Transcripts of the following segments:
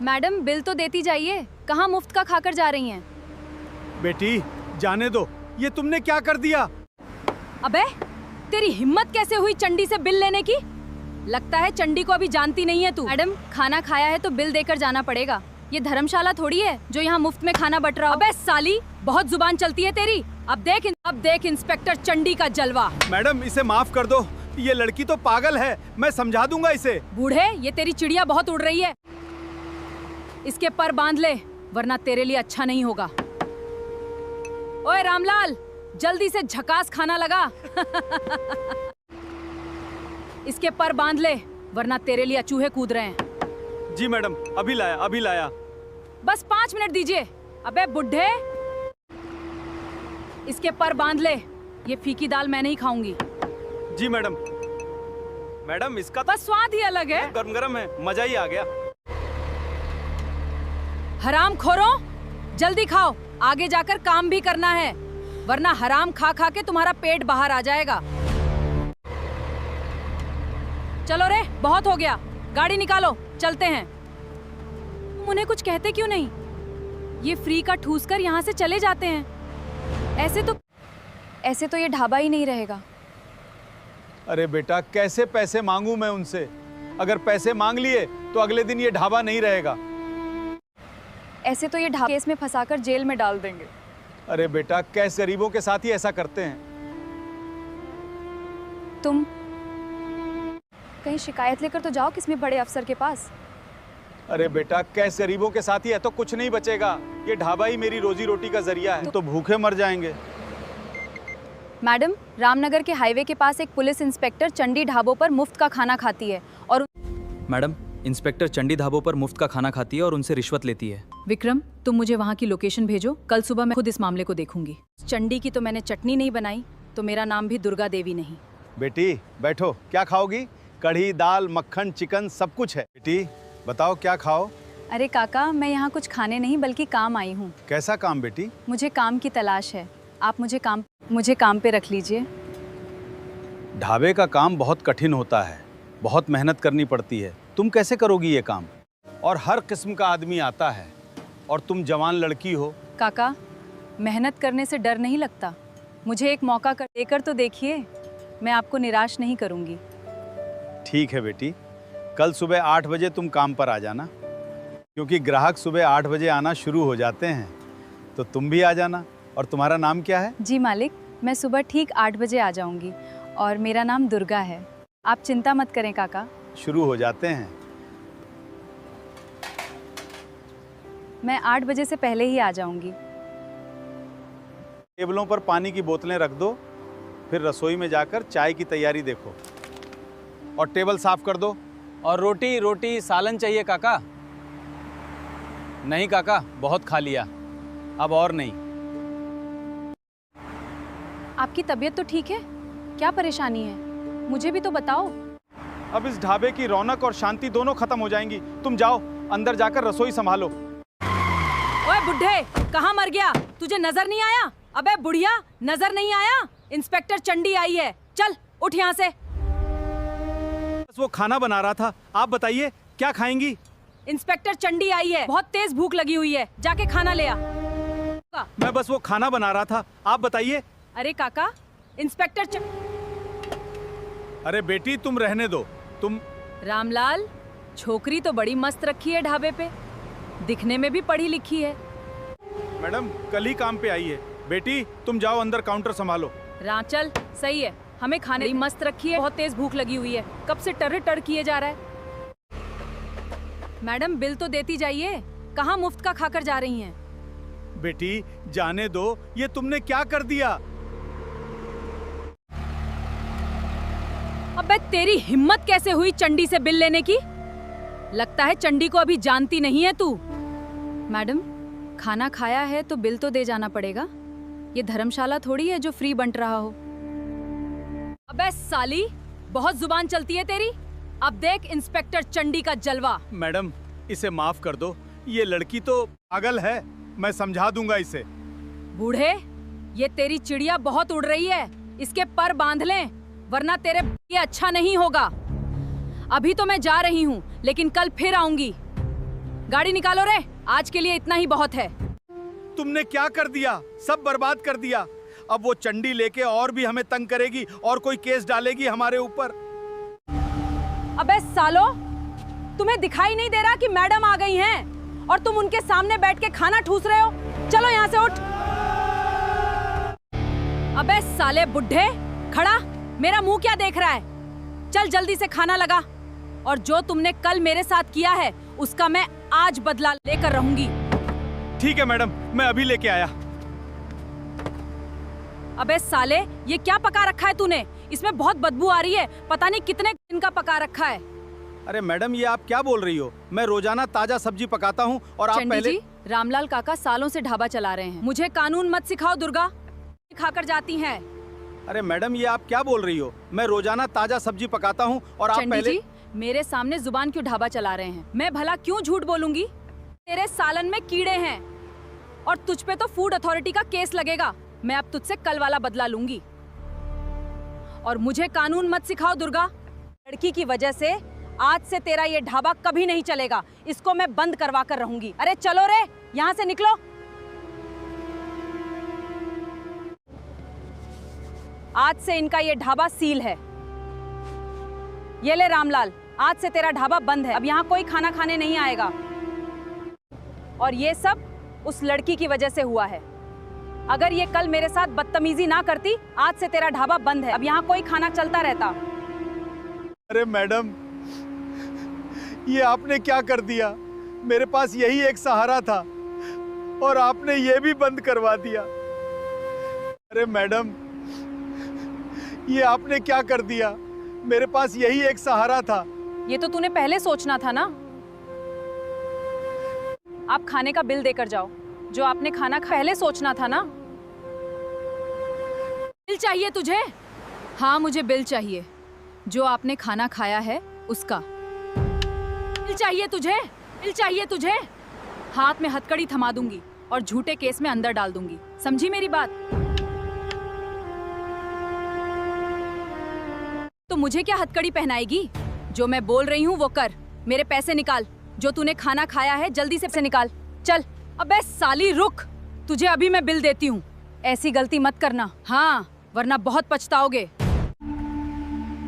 Madam bill तो देती जाइए, कहाँ मुफ्त का खाकर जा रही हैं? बेटी जाने दो, ये तुमने क्या कर दिया? अबे तेरी हिम्मत कैसे हुई चंडी से बिल लेने की? लगता है चंडी को अभी जानती नहीं है तू। मैडम खाना खाया है तो बिल देकर जाना पड़ेगा, ये धर्मशाला थोड़ी है जो यहाँ मुफ्त में खाना बट रहा हो। अबे साली, बहुत जुबान चलती है तेरी। अब देख इंस्पेक्टर चंडी का जलवा। मैडम इसे माफ कर दो, ये लड़की तो पागल है, मैं समझा दूंगा इसे। बूढ़े, ये तेरी चिड़िया बहुत उड़ रही है, इसके पर बांध ले वरना तेरे लिए अच्छा नहीं होगा। ओए रामलाल, जल्दी से झकास खाना लगा। इसके पर बांध ले वरना तेरे लिए चूहे कूद रहे हैं। जी मैडम, अभी लाया। बस 5 मिनट दीजिए। अबे बुढ़े, इसके पर बांध ले, ये फीकी दाल मैं नहीं खाऊंगी। जी मैडम। मैडम इसका बस स्वाद ही अलग है। गरम गरम है, मजा ही आ गया। हराम खोरों, जल्दी खाओ, आगे जाकर काम भी करना है वरना हराम खा खा के तुम्हारा पेट बाहर आ जाएगा। चलो रे, बहुत हो गया, गाड़ी निकालो, चलते हैं। तुम उन्हें कुछ कहते क्यों नहीं? ये फ्री का ठूस कर यहाँ से चले जाते हैं। ऐसे तो ये ढाबा ही नहीं रहेगा। अरे बेटा, कैसे पैसे मांगू मैं उनसे? अगर पैसे मांग लिए तो अगले दिन ये ढाबा नहीं रहेगा। ऐसे तो ये ढाबा केस में फंसाकर जेल में डाल देंगे। अरे बेटा, कैसे गरीबों के साथ ही ऐसा करते हैं। तुम कहीं शिकायत लेकर तो जाओ किसी बड़े अफसर के पास। अरे बेटा, कैसे गरीबों के साथ ही है तो कुछ नहीं बचेगा। ये ढाबा ही मेरी रोजी रोटी का जरिया है, तो भूखे मर जाएंगे। मैडम, रामनगर के हाईवे के पास एक पुलिस इंस्पेक्टर चंडी ढाबों पर मुफ्त का खाना खाती है और मैडम, इंस्पेक्टर चंडी ढाबों पर मुफ्त का खाना खाती है और उनसे रिश्वत लेती है। विक्रम, तुम मुझे वहाँ की लोकेशन भेजो, कल सुबह मैं खुद इस मामले को देखूंगी। चंडी की तो मैंने चटनी नहीं बनाई तो मेरा नाम भी दुर्गा देवी नहीं। बेटी बैठो, क्या खाओगी? कढ़ी, दाल, मक्खन, चिकन सब कुछ है। बेटी बताओ क्या खाओ? अरे काका, मैं यहाँ कुछ खाने नहीं बल्कि काम आई हूँ। कैसा काम बेटी? मुझे काम की तलाश है, आप मुझे काम पे रख लीजिए। ढाबे का काम बहुत कठिन होता है, बहुत मेहनत करनी पड़ती है। तुम कैसे करोगी ये काम? और हर किस्म का आदमी आता है और तुम जवान लड़की हो। काका, मेहनत करने से डर नहीं लगता, मुझे एक मौका देकर तो देखिए, मैं आपको निराश नहीं करूँगी। ठीक है बेटी, कल सुबह 8 बजे तुम काम पर आ जाना, क्योंकि ग्राहक सुबह 8 बजे आना शुरू हो जाते हैं, तो तुम भी आ जाना। और तुम्हारा नाम क्या है? जी मालिक, मैं सुबह ठीक 8 बजे आ जाऊंगी और मेरा नाम दुर्गा है। आप चिंता मत करें काका। शुरू हो जाते हैं। मैं 8 बजे से पहले ही आ जाऊंगी। टेबलों पर पानी की बोतलें रख दो, फिर रसोई में जाकर चाय की तैयारी देखो और टेबल साफ कर दो। और रोटी सालन चाहिए काका। नहीं काका, बहुत खा लिया, अब और नहीं। आपकी तबीयत तो ठीक है? क्या परेशानी है, मुझे भी तो बताओ। अब इस ढाबे की रौनक और शांति दोनों खत्म हो जाएंगी। तुम जाओ, अंदर जाकर रसोई संभालो। ओए बुढ़े, कहाँ मर गया? तुझे नजर नहीं आया? अबे बुढ़िया, नजर नहीं आया? इंस्पेक्टर चंडी आई है, चल उठ यहाँ से। बस वो खाना बना रहा था, आप बताइए क्या खाएंगी? इंस्पेक्टर चंडी आई है, बहुत तेज भूख लगी हुई है, जाके खाना ले आ। मैं बस वो खाना बना रहा था, आप बताइए। अरे काका, इंस्पेक्टर अरे बेटी तुम रहने दो। तुम रामलाल, छोकरी तो बड़ी मस्त रखी है ढाबे पे, दिखने में भी पढ़ी लिखी है। मैडम कल ही काम पे आई है। बेटी तुम जाओ अंदर काउंटर संभालो। चल सही है, हमें खाने मस्त रखी है, बहुत तेज भूख लगी हुई है, कब से टर किए जा रहा है। मैडम बिल तो देती जाइए, कहाँ मुफ्त का खाकर जा रही हैं? बेटी जाने दो, ये तुमने क्या कर दिया? अबे तेरी हिम्मत कैसे हुई चंडी से बिल लेने की? लगता है चंडी को अभी जानती नहीं है तू। मैडम खाना खाया है तो बिल तो दे जाना पड़ेगा, ये धर्मशाला थोड़ी है जो फ्री बंट रहा हो। अबे साली, बहुत जुबान चलती है तेरी। अब देख इंस्पेक्टर चंडी का जलवा। मैडम इसे माफ कर दो, ये लड़की तो पागल है, मैं समझा दूंगा इसे। बूढ़े, ये तेरी चिड़िया बहुत उड़ रही है, इसके पर बांध लें वरना तेरे लिए अच्छा नहीं होगा। अभी तो मैं जा रही हूँ लेकिन कल फिर आऊंगी। गाड़ी निकालो रे, आज के लिए इतना ही बहुत है। तुमने क्या कर दिया? सब बर्बाद कर दिया। अब वो चंडी लेके और भी हमें तंग करेगी और कोई केस डालेगी हमारे ऊपर। अबे सालो, तुम्हें दिखाई नहीं दे रहा कि मैडम आ गई हैं और तुम उनके सामने बैठ के खाना ठूस रहे हो? चलो यहाँ से उठ। अबे साले बुड्ढे, खड़ा, मेरा मुंह क्या देख रहा है? चल जल्दी से खाना लगा, और जो तुमने कल मेरे साथ किया है उसका मैं आज बदला लेकर रहूंगी। ठीक है मैडम, मैं अभी लेके आया। अबे साले, ये क्या पका रखा है तूने? इसमें बहुत बदबू आ रही है, पता नहीं कितने दिन का पका रखा है। अरे मैडम, ये आप क्या बोल रही हो? मैं रोजाना ताजा सब्जी पकाता हूँ और आप चंडी पहले। जी, रामलाल काका सालों से ढाबा चला रहे हैं। मुझे कानून मत सिखाओ दुर्गा, खाकर जाती हैं। अरे मैडम, ये आप क्या बोल रही हो? मैं रोजाना ताजा सब्जी पकाता हूँ और आप चंडी पहले। जी, मेरे सामने जुबान क्यों ढाबा चला रहे हैं? मैं भला क्यों झूठ बोलूंगी? तेरे सालन में कीड़े हैं और तुझ पे तो फूड अथॉरिटी का केस लगेगा। मैं अब तुझसे कल वाला बदला लूंगी। और मुझे कानून मत सिखाओ दुर्गा। लड़की की वजह से आज से तेरा ये ढाबा कभी नहीं चलेगा। इसको मैं बंद करवा कर रहूंगी। अरे चलो रे, यहाँ से निकलो। आज से इनका ये ढाबा सील है। ये ले रामलाल, आज से तेरा ढाबा बंद है। अब यहाँ कोई खाना खाने नहीं आएगा। और ये सब उस लड़की की वजह से हुआ है। अगर ये कल मेरे साथ बदतमीजी ना करती, आज से तेरा ढाबा बंद है। अब यहाँ कोई खाना चलता रहता। अरे मैडम, ये आपने क्या कर दिया? मेरे पास यही एक सहारा था और आपने ये भी बंद करवा दिया। अरे मैडम, ये आपने क्या कर दिया? मेरे पास यही एक सहारा था। ये तो तूने पहले सोचना था ना। आप खाने का बिल देकर जाओ। जो आपने खाना पहले सोचना था ना। बिल चाहिए तुझे? हाँ, मुझे बिल चाहिए। जो आपने खाना खाया है उसका बिल चाहिए तुझे? बिल चाहिए तुझे? हाथ में हथकड़ी थमा दूंगी और झूठे केस में अंदर डाल दूंगी। समझी मेरी बात? तो मुझे क्या हथकड़ी पहनाएगी? जो मैं बोल रही हूँ वो कर। मेरे पैसे निकाल। जो तूने खाना खाया है जल्दी से निकाल। चल। अबे साली रुक, तुझे अभी मैं बिल देती हूँ। ऐसी गलती मत करना, हाँ, वरना बहुत पछताओगे।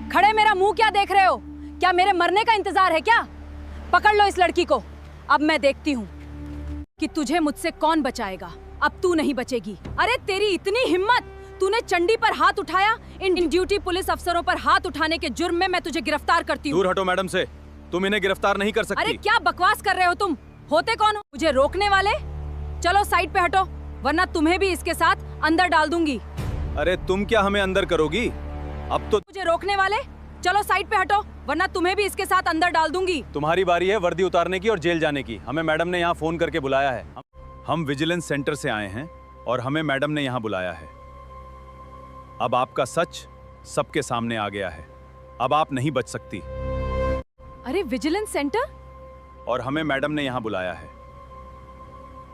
खड़े, मेरा मुंह क्या देख रहे हो? क्या मेरे मरने का इंतजार है क्या? पकड़ लो इस लड़की को। अब मैं देखती हूँ कि तुझे मुझसे कौन बचाएगा। अब तू नहीं बचेगी। अरे तेरी इतनी हिम्मत, तूने चंडी पर हाथ उठाया। इन ड्यूटी पुलिस अफसरों पर हाथ उठाने के जुर्म में मैं तुझे गिरफ्तार करती हूँ। दूर हटो मैडम से, तुम इन्हें गिरफ्तार नहीं कर सकती। अरे क्या बकवास कर रहे हो तुम? होते कौन हो मुझे रोकने वाले? चलो साइड पे हटो, वरना तुम्हें भी इसके साथ अंदर डाल दूंगी। अरे तुम क्या हमें अंदर करोगी? अब तो मुझे रोकने वाले, चलो साइड पे हटो, वरना तुम्हें भी इसके साथ अंदर डाल दूंगी। तुम्हारी बारी है वर्दी उतारने की और जेल जाने की। हमें मैडम ने यहाँ फोन करके बुलाया है। हम विजिलेंस सेंटर से आए हैं और हमें मैडम ने यहाँ बुलाया है। अब आपका सच सबके सामने आ गया है। अब आप नहीं बच सकती। अरे विजिलेंस सेंटर? और हमें मैडम ने यहाँ बुलाया है।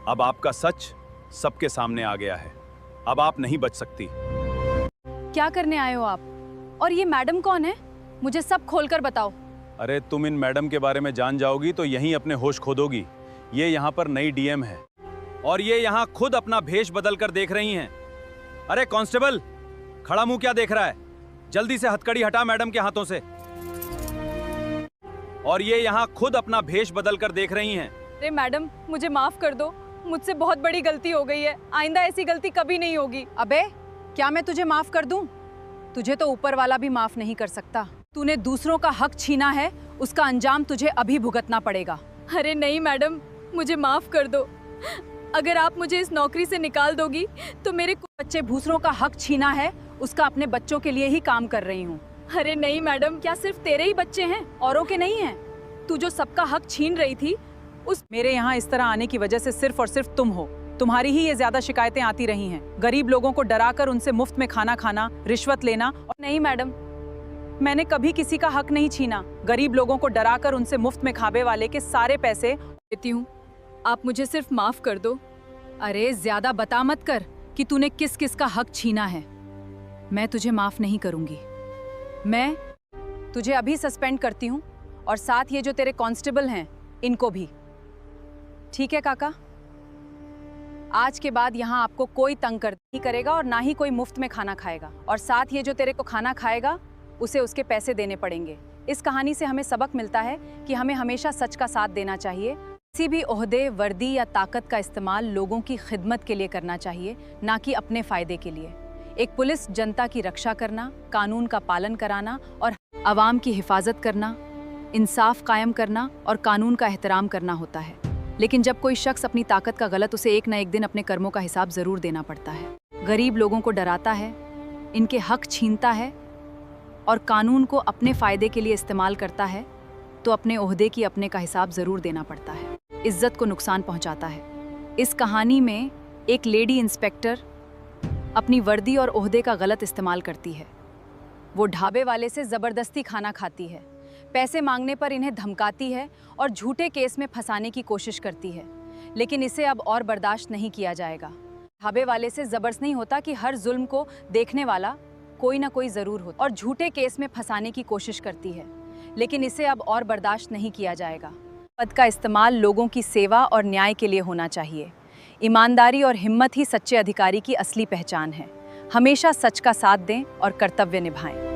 अब आपका सच सबके सामने आ गया है। अब आप नहीं बच सकती। क्या करने आए हो आप? और ये मैडम कौन है? मुझे सब खोलकर बताओ। अरे तुम इन मैडम के बारे में जान जाओगी तो यहीं अपने होश खो दोगी। ये यहाँ पर नई डीएम है और ये यहाँ खुद अपना भेष बदल कर देख रही हैं। अरे कांस्टेबल, खड़ा मुंह क्या देख रहा है? जल्दी से हथकड़ी हटा मैडम के हाथों से। और ये यहाँ खुद अपना भेष बदल कर देख रही हैं। अरे मैडम, मुझे माफ कर दो। मुझसे बहुत बड़ी गलती हो गई है। आइंदा ऐसी गलती कभी नहीं होगी। अबे, क्या मैं तुझे माफ कर दूं? तुझे तो ऊपर वाला भी माफ नहीं कर सकता। तूने दूसरों का हक छीना है, उसका अंजाम तुझे अभी भुगतना पड़ेगा। अरे नहीं मैडम, मुझे माफ कर दो। अगर आप मुझे इस नौकरी से निकाल दोगी तो मेरे बच्चे दूसरों का हक छीना है, उसका अपने बच्चों के लिए ही काम कर रही हूँ। अरे नहीं मैडम, क्या सिर्फ तेरे ही बच्चे हैं, औरों के नहीं हैं? तू जो सबका हक छीन रही थी, उस मेरे यहाँ इस तरह आने की वजह से सिर्फ और सिर्फ तुम हो। तुम्हारी ही ये ज्यादा शिकायतें आती रही हैं। गरीब लोगों को डराकर उनसे मुफ्त में खाना खाना, रिश्वत लेना। और नहीं मैडम, मैंने कभी किसी का हक नहीं छीना। गरीब लोगों को डराकर उनसे मुफ्त में खाने वाले के सारे पैसे देती हूँ। आप मुझे सिर्फ माफ कर दो। अरे ज्यादा बता मत कर कि तूने किस किस का हक छीना है। मैं तुझे माफ नहीं करूंगी। मैं तुझे अभी सस्पेंड करती हूँ और साथ ये जो तेरे कांस्टेबल हैं इनको भी। ठीक है काका, आज के बाद यहाँ आपको कोई तंग कर नहीं करेगा और ना ही कोई मुफ्त में खाना खाएगा। और साथ ये जो तेरे को खाना खाएगा उसे उसके पैसे देने पड़ेंगे। इस कहानी से हमें सबक मिलता है कि हमें हमेशा सच का साथ देना चाहिए। किसी भी ओहदे, वर्दी या ताकत का इस्तेमाल लोगों की खिदमत के लिए करना चाहिए, ना कि अपने फ़ायदे के लिए। एक पुलिस जनता की रक्षा करना, कानून का पालन कराना और आवाम की हिफाजत करना, इंसाफ कायम करना और कानून का एहतराम करना होता है। लेकिन जब कोई शख्स अपनी ताकत का गलत, उसे एक न एक दिन अपने कर्मों का हिसाब ज़रूर देना पड़ता है। गरीब लोगों को डराता है, इनके हक छीनता है और कानून को अपने फ़ायदे के लिए इस्तेमाल करता है, तो अपने ओहदे की अपने का हिसाब ज़रूर देना पड़ता है। इज्जत को नुकसान पहुंचाता है। इस कहानी में एक लेडी इंस्पेक्टर अपनी वर्दी और ओहदे का गलत इस्तेमाल करती है। वो ढाबे वाले से ज़बरदस्ती खाना खाती है, पैसे मांगने पर इन्हें धमकाती है और झूठे केस में फंसाने की कोशिश करती है। लेकिन इसे अब और बर्दाश्त नहीं किया जाएगा। ढाबे वाले से ज़बरदस्त नहीं होता कि हर जुल्म को देखने वाला कोई ना कोई ज़रूर होता, और झूठे केस में फंसाने की कोशिश करती है। लेकिन इसे अब और बर्दाश्त नहीं किया जाएगा। पद का इस्तेमाल लोगों की सेवा और न्याय के लिए होना चाहिए। ईमानदारी और हिम्मत ही सच्चे अधिकारी की असली पहचान है। हमेशा सच का साथ दें और कर्तव्य निभाएं।